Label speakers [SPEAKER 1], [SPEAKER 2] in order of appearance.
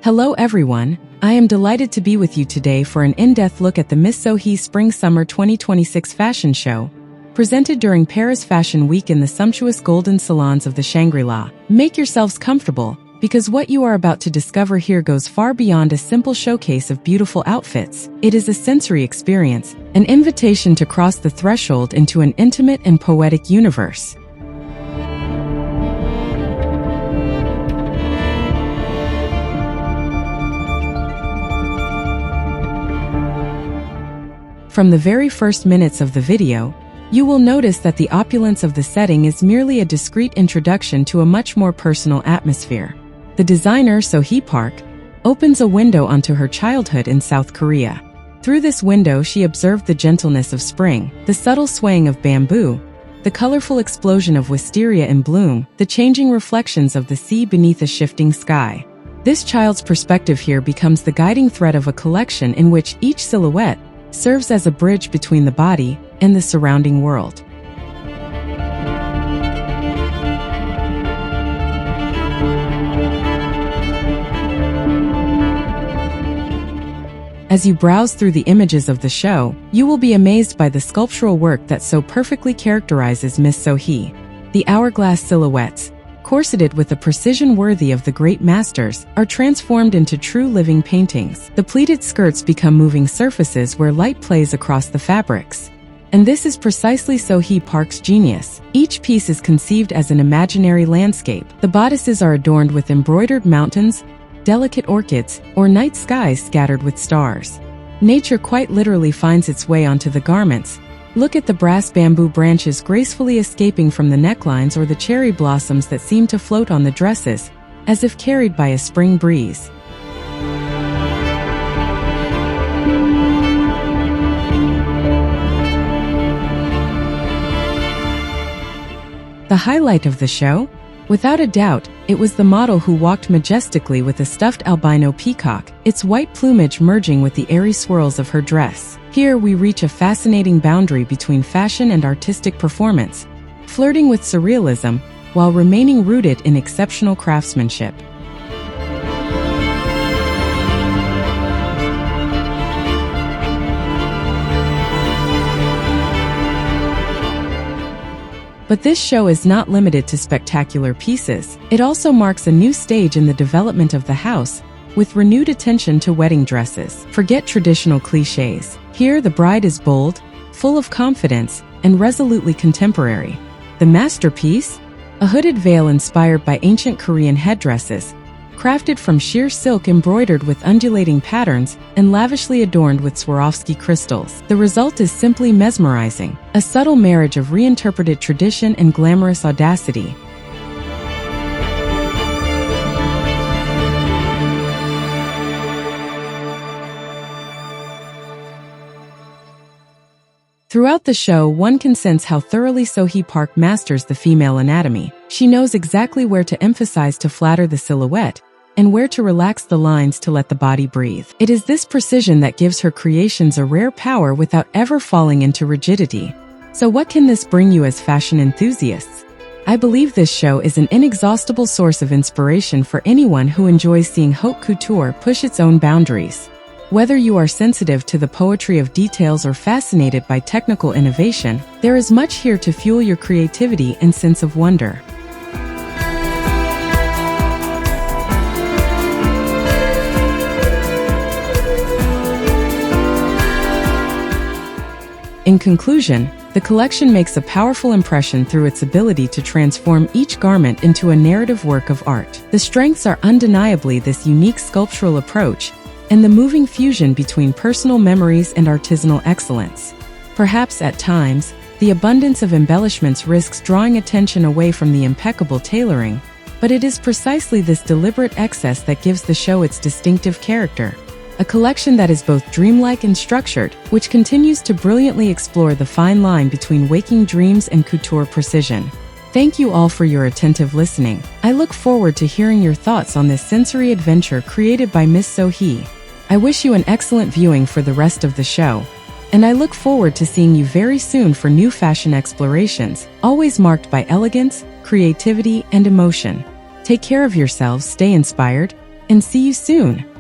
[SPEAKER 1] Hello everyone, I am delighted to be with you today for an in-depth look at the Miss Sohee Spring Summer 2026 fashion show, presented during Paris Fashion Week in the sumptuous golden salons of the Shangri-La. Make yourselves comfortable, because what you are about to discover here goes far beyond a simple showcase of beautiful outfits. It is a sensory experience, an invitation to cross the threshold into an intimate and poetic universe. From the very first minutes of the video, you will notice that the opulence of the setting is merely a discreet introduction to a much more personal atmosphere. The designer, Sohee Park, opens a window onto her childhood in South Korea. Through this window she observed the gentleness of spring, the subtle swaying of bamboo, the colorful explosion of wisteria in bloom, the changing reflections of the sea beneath a shifting sky. This child's perspective here becomes the guiding thread of a collection in which each silhouette serves as a bridge between the body and the surrounding world. As you browse through the images of the show, you will be amazed by the sculptural work that so perfectly characterizes Miss Sohee. The hourglass silhouettes, corseted with a precision worthy of the great masters, are transformed into true living paintings. The pleated skirts become moving surfaces where light plays across the fabrics. And this is precisely Sohee Park's genius. Each piece is conceived as an imaginary landscape. The bodices are adorned with embroidered mountains, delicate orchids, or night skies scattered with stars. Nature quite literally finds its way onto the garments. Look at the brass bamboo branches gracefully escaping from the necklines or the cherry blossoms that seem to float on the dresses, as if carried by a spring breeze. The highlight of the show? Without a doubt, it was the model who walked majestically with a stuffed albino peacock, its white plumage merging with the airy swirls of her dress. Here we reach a fascinating boundary between fashion and artistic performance, flirting with surrealism while remaining rooted in exceptional craftsmanship. But this show is not limited to spectacular pieces. It also marks a new stage in the development of the house, with renewed attention to wedding dresses. Forget traditional clichés. Here the bride is bold, full of confidence, and resolutely contemporary. The masterpiece? A hooded veil inspired by ancient Korean headdresses, crafted from sheer silk embroidered with undulating patterns and lavishly adorned with Swarovski crystals. The result is simply mesmerizing, a subtle marriage of reinterpreted tradition and glamorous audacity. Throughout the show, one can sense how thoroughly Sohee Park masters the female anatomy. She knows exactly where to emphasize to flatter the silhouette, and where to relax the lines to let the body breathe. It is this precision that gives her creations a rare power without ever falling into rigidity. So what can this bring you as fashion enthusiasts? I believe this show is an inexhaustible source of inspiration for anyone who enjoys seeing haute couture push its own boundaries. Whether you are sensitive to the poetry of details or fascinated by technical innovation, there is much here to fuel your creativity and sense of wonder. In conclusion, the collection makes a powerful impression through its ability to transform each garment into a narrative work of art. The strengths are undeniably this unique sculptural approach, and the moving fusion between personal memories and artisanal excellence. Perhaps at times, the abundance of embellishments risks drawing attention away from the impeccable tailoring, but it is precisely this deliberate excess that gives the show its distinctive character. A collection that is both dreamlike and structured, which continues to brilliantly explore the fine line between waking dreams and couture precision. Thank you all for your attentive listening. I look forward to hearing your thoughts on this sensory adventure created by Miss Sohee. I wish you an excellent viewing for the rest of the show, and I look forward to seeing you very soon for new fashion explorations, always marked by elegance, creativity, and emotion. Take care of yourselves, stay inspired, and see you soon!